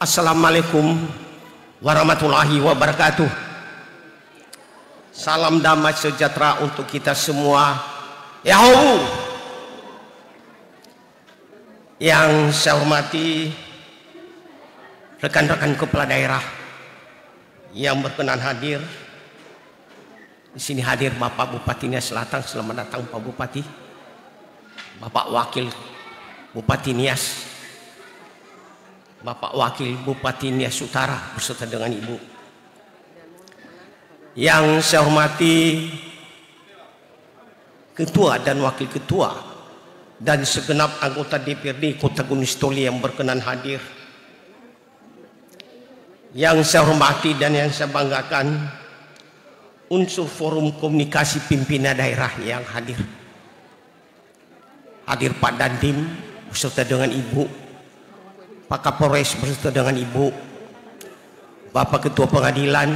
Assalamualaikum warahmatullahi wabarakatuh. Salam damai sejahtera untuk kita semua. Yahoo! Yang saya hormati rekan-rekan kepala daerah yang berkenan hadir. Di sini hadir Bapak Bupati Nias Selatan, selamat datang Pak Bupati. Bapak Wakil Bupati Nias, Bapak Wakil Bupati Nias Utara beserta dengan Ibu. Yang saya hormati Ketua dan Wakil Ketua dan segenap anggota DPRD Kota Gunung Sitoli yang berkenan hadir. Yang saya hormati dan yang saya banggakan unsur forum komunikasi pimpinan daerah yang hadir. Hadir Pak Dandim beserta dengan Ibu, Pak Kapolres beserta dengan Ibu, Bapak Ketua Pengadilan,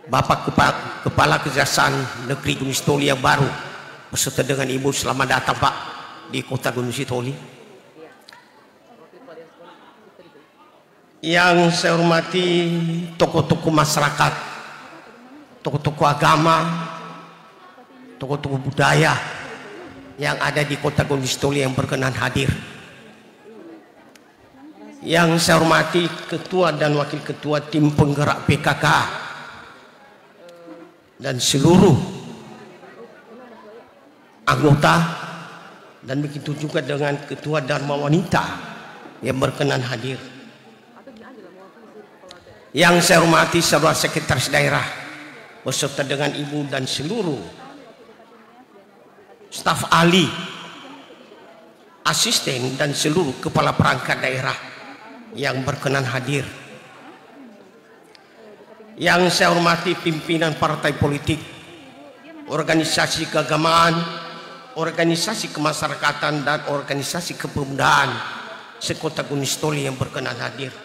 Bapak Kepala Kejaksaan Negeri Gunung Sitoli yang baru beserta dengan Ibu, selamat datang Pak di Kota Gunung Sitoli. Yang saya hormati tokoh-tokoh masyarakat, tokoh-tokoh agama, tokoh-tokoh budaya yang ada di Kota Gunung Sitoli yang berkenan hadir. Yang saya hormati Ketua dan Wakil Ketua Tim Penggerak PKK dan seluruh anggota, dan begitu juga dengan Ketua Dharma Wanita yang berkenan hadir. Yang saya hormati saudara sekretaris daerah beserta dengan Ibu dan seluruh staf ahli, asisten dan seluruh kepala perangkat daerah yang berkenan hadir. Yang saya hormati pimpinan partai politik, organisasi keagamaan, organisasi kemasyarakatan dan organisasi kepemudaan sekota Gunung Sitoli yang berkenan hadir.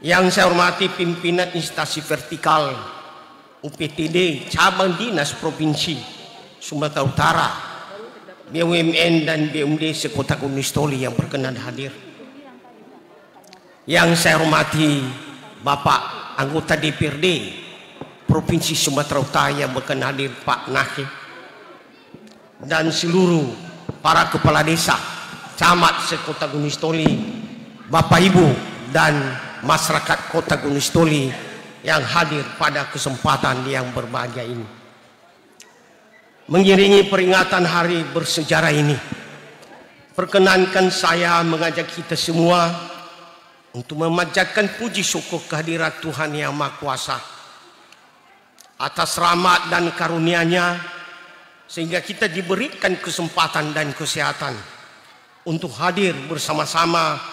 Yang saya hormati pimpinan instansi vertikal UPTD cabang dinas provinsi Sumatera Utara, BUMN dan BUMD sekota Gunung Sitoli yang berkenan hadir. Yang saya hormati Bapak anggota DPRD Provinsi Sumatera Utara yang berkenan hadir Pak Nakhi, dan seluruh para kepala desa, camat sekota Gunung Sitoli, Bapak Ibu dan masyarakat Kota Gunung Sitoli yang hadir pada kesempatan yang berbahagia ini. Mengiringi peringatan hari bersejarah ini, perkenankan saya mengajak kita semua untuk memanjatkan puji syukur kehadirat Tuhan Yang Maha Kuasa atas rahmat dan karunia-Nya sehingga kita diberikan kesempatan dan kesehatan untuk hadir bersama-sama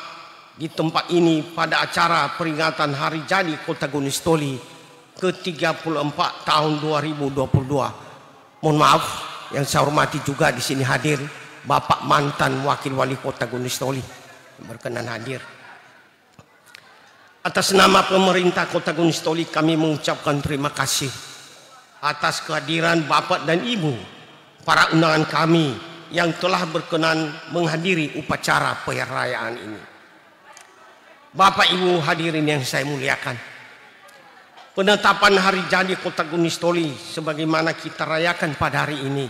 di tempat ini pada acara peringatan Hari Jadi Kota Gunung Sitoli ke-34 tahun 2022. Mohon maaf, yang saya hormati juga di sini hadir Bapak mantan Wakil Wali Kota Gunung Sitoli berkenan hadir. Atas nama pemerintah Kota Gunung Sitoli kami mengucapkan terima kasih atas kehadiran Bapak dan Ibu, para undangan kami yang telah berkenan menghadiri upacara perayaan ini. Bapak Ibu hadirin yang saya muliakan, penetapan Hari Jadi Kota Gunung Sitoli sebagaimana kita rayakan pada hari ini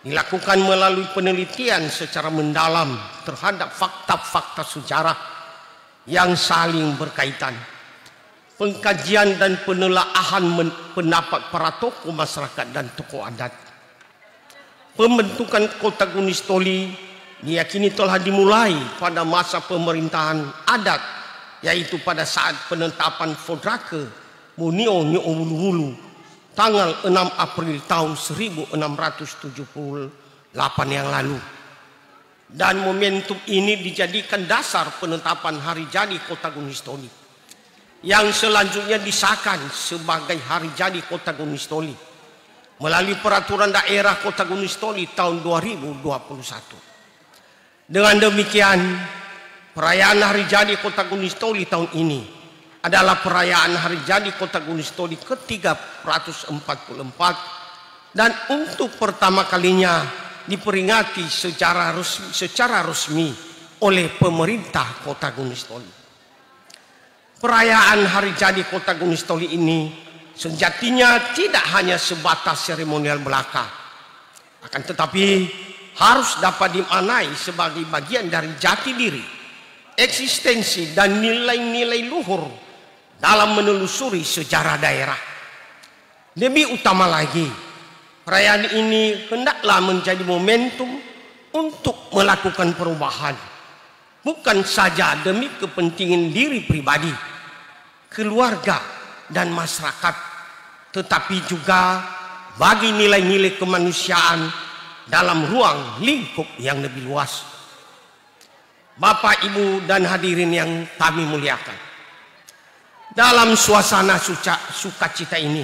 dilakukan melalui penelitian secara mendalam terhadap fakta-fakta sejarah yang saling berkaitan, pengkajian dan penelaahan pendapat para tokoh masyarakat dan tokoh adat. Pembentukan Kota Gunung Sitoli diyakini telah dimulai pada masa pemerintahan adat, yaitu pada saat penetapan Fodrake Munio Nyo'owuluhulu tanggal 6 April tahun 1678 yang lalu. Dan momentum ini dijadikan dasar penetapan Hari Jadi Kota Gunung Sitoli yang selanjutnya disahkan sebagai Hari Jadi Kota Gunung Sitoli melalui Peraturan Daerah Kota Gunung Sitoli tahun 2021. Dengan demikian, perayaan Hari Jadi Kota Gunung Sitoli tahun ini adalah perayaan Hari Jadi Kota Gunung Sitoli ke-344 dan untuk pertama kalinya diperingati secara resmi oleh pemerintah Kota Gunung Sitoli. Perayaan Hari Jadi Kota Gunung Sitoli ini sejatinya tidak hanya sebatas seremonial belaka, akan tetapi harus dapat dimaknai sebagai bagian dari jati diri, eksistensi dan nilai-nilai luhur dalam menelusuri sejarah daerah. Lebih utama lagi, perayaan ini hendaklah menjadi momentum untuk melakukan perubahan, bukan saja demi kepentingan diri pribadi, keluarga, dan masyarakat, tetapi juga bagi nilai-nilai kemanusiaan dalam ruang lingkup yang lebih luas. Bapak, Ibu, dan hadirin yang kami muliakan, dalam suasana sukacita ini,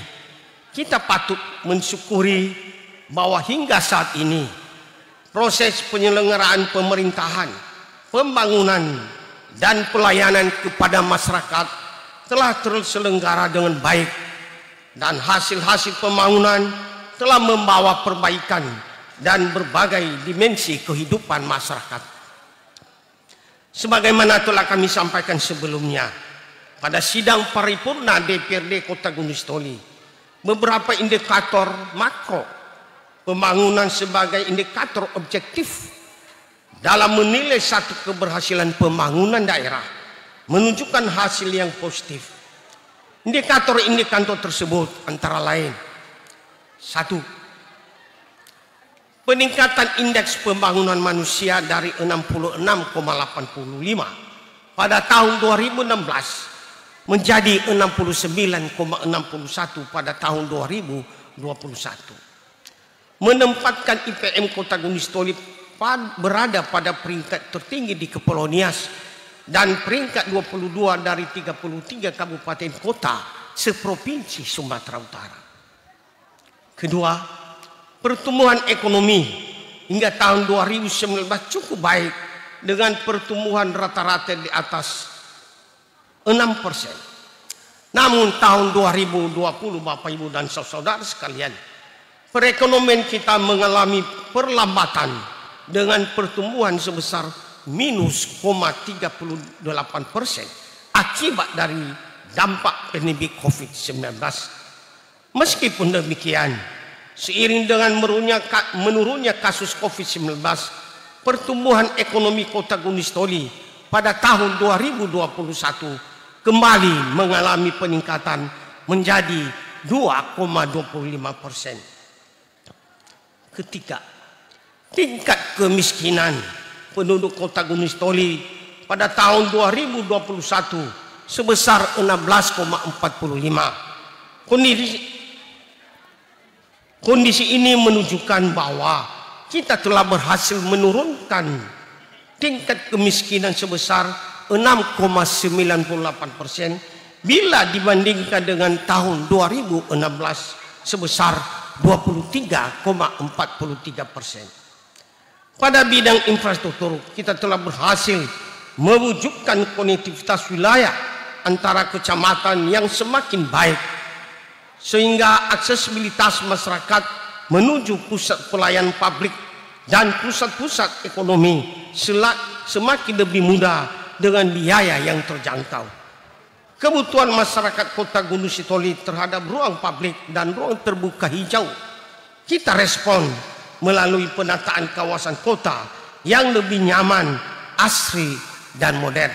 kita patut mensyukuri bahwa hingga saat ini proses penyelenggaraan pemerintahan, pembangunan, dan pelayanan kepada masyarakat telah terselenggara dengan baik, dan hasil-hasil pembangunan telah membawa perbaikan dan berbagai dimensi kehidupan masyarakat. Sebagaimana telah kami sampaikan sebelumnya pada sidang paripurna DPRD Kota Gunung Sitoli, beberapa indikator makro pembangunan sebagai indikator objektif dalam menilai satu keberhasilan pembangunan daerah menunjukkan hasil yang positif. Indikator-indikator tersebut antara lain: 1. Peningkatan indeks pembangunan manusia dari 66,85 pada tahun 2016 menjadi 69,61 pada tahun 2021. Menempatkan IPM Kota Gunung Sitoli berada pada peringkat tertinggi di Kepulauan Nias dan peringkat 22 dari 33 kabupaten kota seprovinsi Sumatera Utara. Kedua, pertumbuhan ekonomi hingga tahun 2019 cukup baik dengan pertumbuhan rata-rata di atas 6%. Namun tahun 2020, Bapak, Ibu, dan saudara sekalian, perekonomian kita mengalami perlambatan dengan pertumbuhan sebesar minus 0,38% akibat dari dampak pandemi COVID-19. Meskipun demikian, seiring dengan menurunnya kasus COVID-19, pertumbuhan ekonomi Kota Gunung Sitoli pada tahun 2021 kembali mengalami peningkatan menjadi 2,25%. Ketiga, tingkat kemiskinan penduduk Kota Gunung Sitoli pada tahun 2021 sebesar 16,45. Kondisi ini menunjukkan bahwa kita telah berhasil menurunkan tingkat kemiskinan sebesar 6,98% bila dibandingkan dengan tahun 2016 sebesar 23,43%. Pada bidang infrastruktur, kita telah berhasil mewujudkan konektivitas wilayah antara kecamatan yang semakin baik, sehingga aksesibilitas masyarakat menuju pusat pelayanan publik dan pusat-pusat ekonomi semakin lebih mudah dengan biaya yang terjangkau. Kebutuhan masyarakat Kota Gunung Sitoli terhadap ruang publik dan ruang terbuka hijau kita respon melalui penataan kawasan kota yang lebih nyaman, asri, dan modern.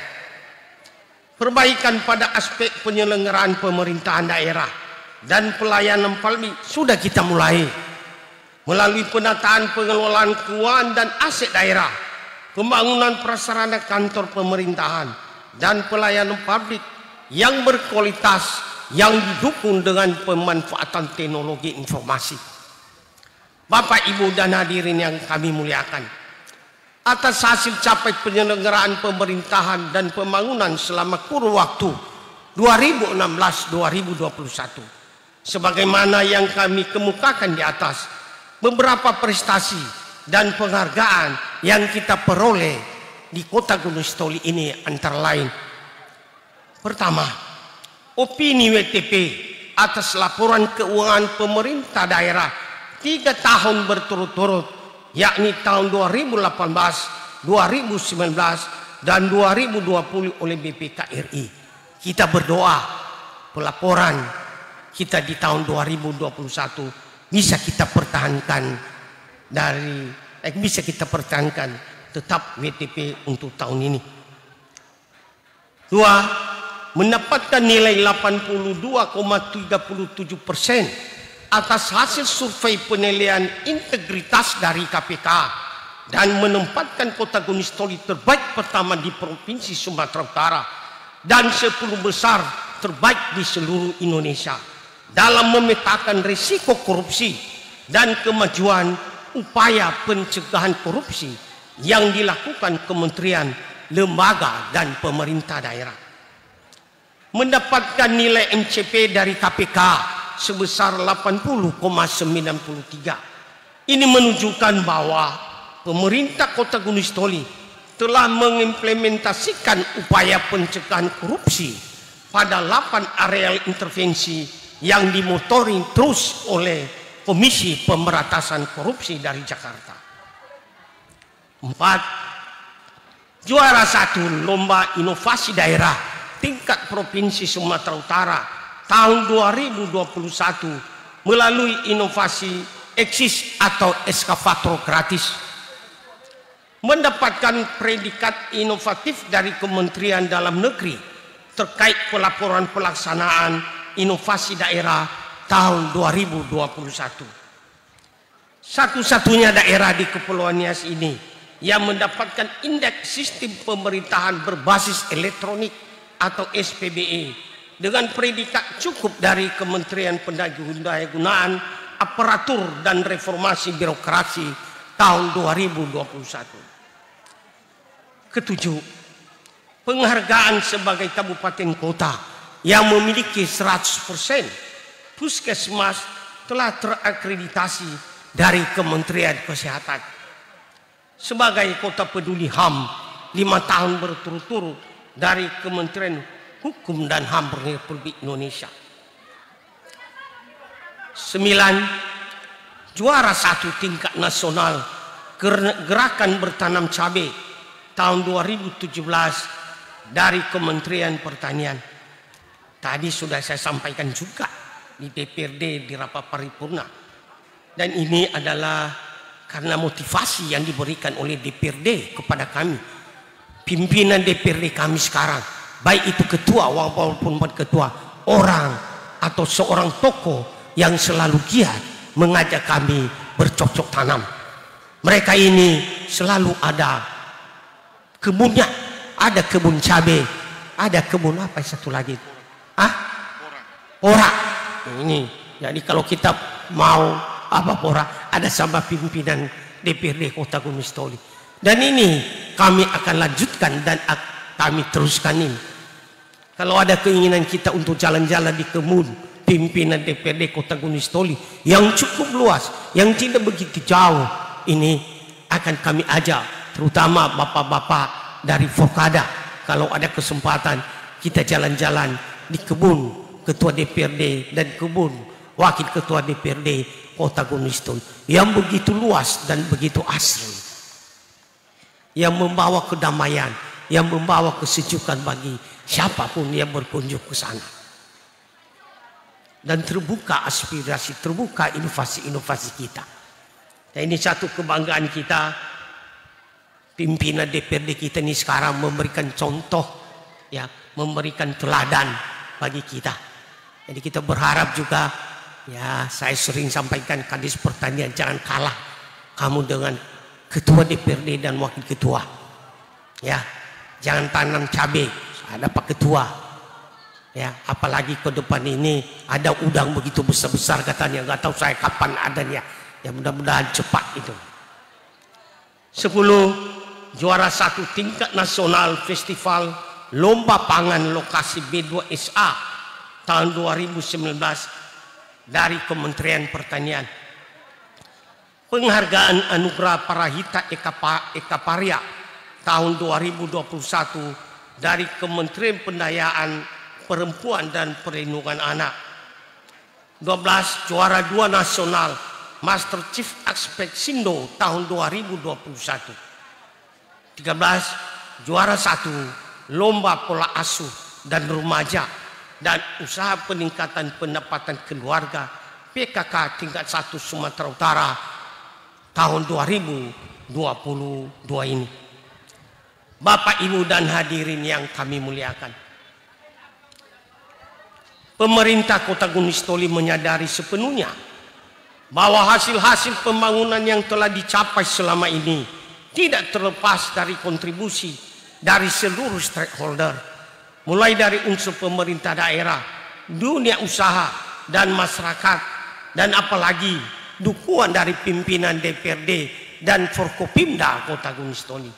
Perbaikan pada aspek penyelenggaraan pemerintahan daerah dan pelayanan publik sudah kita mulai melalui penataan pengelolaan keuangan dan aset daerah, pembangunan prasarana kantor pemerintahan, dan pelayanan publik yang berkualitas yang didukung dengan pemanfaatan teknologi informasi. Bapak, Ibu, dan hadirin yang kami muliakan, atas hasil capai penyelenggaraan pemerintahan dan pembangunan selama kurun waktu 2016-2021, sebagaimana yang kami kemukakan di atas, beberapa prestasi dan penghargaan yang kita peroleh di Kota Gunung Sitoli ini antara lain: pertama, opini WTP atas laporan keuangan pemerintah daerah 3 tahun berturut-turut, yakni tahun 2018, 2019, dan 2020 oleh BPKRI. Kita berdoa pelaporan kita di tahun 2021 bisa kita pertahankan tetap WTP untuk tahun ini. 2. Mendapatkan nilai 82,37% atas hasil survei penilaian integritas dari KPK dan menempatkan Kota Gunung Sitoli terbaik pertama di Provinsi Sumatera Utara dan 10 besar terbaik di seluruh Indonesia dalam memetakan risiko korupsi dan kemajuan upaya pencegahan korupsi yang dilakukan kementerian, lembaga, dan pemerintah daerah. Mendapatkan nilai MCP dari KPK sebesar 80,93. Ini menunjukkan bahwa pemerintah Kota Gunung Sitoli telah mengimplementasikan upaya pencegahan korupsi pada 8 areal intervensi yang dimotori terus oleh Komisi Pemberantasan Korupsi dari Jakarta. 4. Juara 1 Lomba Inovasi Daerah tingkat Provinsi Sumatera Utara tahun 2021 melalui inovasi eksis atau eskavator gratis. Mendapatkan predikat inovatif dari Kementerian Dalam Negeri terkait pelaporan pelaksanaan inovasi daerah tahun 2021. Satu-satunya daerah di Kepulauan Nias ini yang mendapatkan indeks sistem pemerintahan berbasis elektronik atau SPBE dengan predikat cukup dari Kementerian Pendayagunaan Aparatur dan Reformasi Birokrasi tahun 2021. Ketujuh, penghargaan sebagai kabupaten kota yang memiliki 100% puskesmas telah terakreditasi dari Kementerian Kesehatan. Sebagai kota peduli HAM 5 tahun berturut-turut dari Kementerian Hukum dan HAM Republik Indonesia. 9. Juara 1 tingkat nasional Gerakan Bertanam Cabai tahun 2017 dari Kementerian Pertanian. Tadi sudah saya sampaikan juga di DPRD di rapat paripurna. Dan ini adalah karena motivasi yang diberikan oleh DPRD kepada kami. Pimpinan DPRD kami sekarang, baik itu ketua walaupun bukan ketua, orang atau seorang tokoh yang selalu giat mengajak kami bercocok tanam. Mereka ini selalu ada kebunnya, ada kebun cabai, ada kebun apa satu lagi? Pora. Ini. Jadi kalau kita mau apa pora, ada sama pimpinan DPRD Kota Gunung Sitoli. Dan ini kami akan lanjutkan dan kami teruskan ini. Kalau ada keinginan kita untuk jalan-jalan di kebun pimpinan DPRD Kota Gunung Sitoli yang cukup luas, yang tidak begitu jauh, ini akan kami ajak, terutama bapak-bapak dari Fokada. Kalau ada kesempatan kita jalan-jalan di kebun ketua DPRD dan kebun wakil ketua DPRD Kota Gunung Sitoli yang begitu luas dan begitu asri, yang membawa kedamaian, yang membawa kesejukan bagi siapapun yang berkunjung ke sana. Dan terbuka aspirasi, terbuka inovasi-inovasi kita. Dan ini satu kebanggaan kita, pimpinan DPRD kita ini sekarang memberikan contoh, ya, memberikan teladan bagi kita. Jadi kita berharap juga, ya, saya sering sampaikan Kadis Pertanian, jangan kalah kamu dengan ketua DPRD dan wakil ketua. Ya, jangan tanam cabai, ada Pak Ketua. Ya, apalagi ke depan ini ada udang begitu besar-besar katanya, nggak tahu saya kapan adanya. Ya mudah-mudahan cepat itu. 10. Juara 1 tingkat nasional Festival Lomba Pangan Lokasi B2SA tahun 2019 dari Kementerian Pertanian. Penghargaan Anugerah Parahita Eka Parya tahun 2021 dari Kementerian Pendayaan Perempuan dan Perlindungan Anak. 12. Juara 2 nasional Master Chief Aspecindo tahun 2021. 13 juara 1 lomba pola asuh dan remaja dan usaha peningkatan pendapatan keluarga PKK tingkat 1 Sumatera Utara tahun 2022 ini. Bapak, Ibu, dan hadirin yang kami muliakan, pemerintah Kota Gunung Sitoli menyadari sepenuhnya bahwa hasil-hasil pembangunan yang telah dicapai selama ini tidak terlepas dari kontribusi dari seluruh stakeholder, mulai dari unsur pemerintah daerah, dunia usaha, dan masyarakat, dan apalagi dukungan dari pimpinan DPRD dan Forkopimda Kota Gunung Sitoli.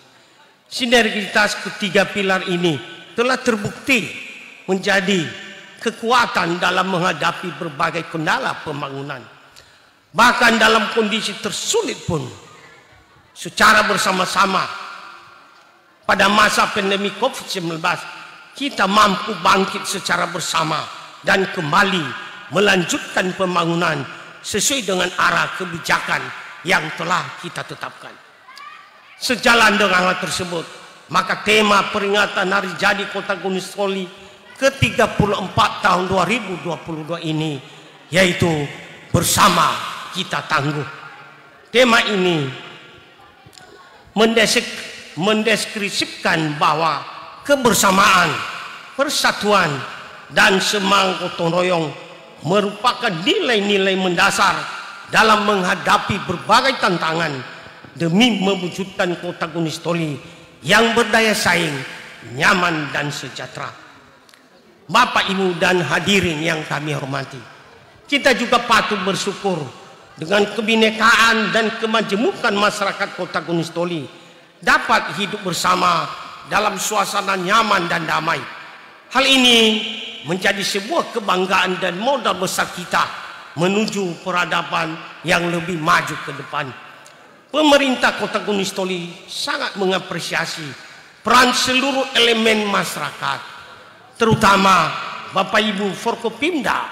Sinergitas ketiga pilar ini telah terbukti menjadi kekuatan dalam menghadapi berbagai kendala pembangunan. Bahkan dalam kondisi tersulit pun, secara bersama-sama pada masa pandemi COVID-19, kita mampu bangkit secara bersama dan kembali melanjutkan pembangunan sesuai dengan arah kebijakan yang telah kita tetapkan. Sejalan dengan hal tersebut, maka tema peringatan Hari Jadi Kota Gunung Sitoli ke-34 tahun 2022 ini yaitu Bersama Kita Tangguh. Tema ini mendeskripsikan bahwa kebersamaan, persatuan, dan semangat gotong royong merupakan nilai-nilai mendasar dalam menghadapi berbagai tantangan demi mewujudkan Kota Gunung Sitoli yang berdaya saing, nyaman, dan sejahtera. Bapak, Ibu, dan hadirin yang kami hormati, kita juga patut bersyukur dengan kebinekaan dan kemajemukan masyarakat Kota Gunung Sitoli dapat hidup bersama dalam suasana nyaman dan damai. Hal ini menjadi sebuah kebanggaan dan modal besar kita menuju peradaban yang lebih maju ke depan. Pemerintah Kota Gunung Sitoli sangat mengapresiasi peran seluruh elemen masyarakat, terutama Bapak Ibu Forkopimda,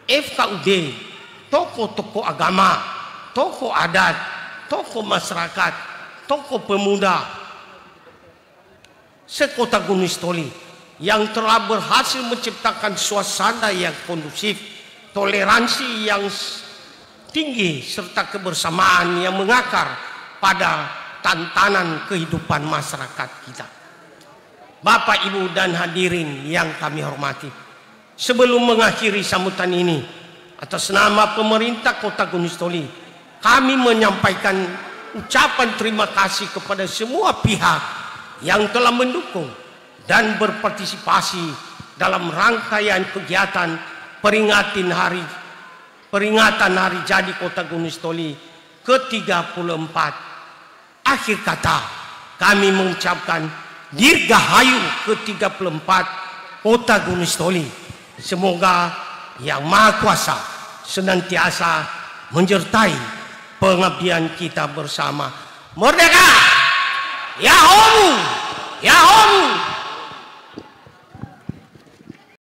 FKUD, tokoh-tokoh agama, tokoh adat, tokoh masyarakat, tokoh pemuda se-Kota Gunung Sitoli yang telah berhasil menciptakan suasana yang kondusif, toleransi yang tinggi, serta kebersamaan yang mengakar pada tantangan kehidupan masyarakat kita. Bapak, Ibu, dan hadirin yang kami hormati, sebelum mengakhiri sambutan ini, atas nama pemerintah Kota Gunung Sitoli, kami menyampaikan ucapan terima kasih kepada semua pihak yang telah mendukung dan berpartisipasi dalam rangkaian kegiatan peringatan Hari Jadi Kota Gunung Sitoli ke-34. Akhir kata, kami mengucapkan Dirgahayu ke-34 Kota Gunung Sitoli. Semoga Yang Maha Kuasa senantiasa menyertai pengabdian kita bersama. Merdeka! Yahomu! Yahomu!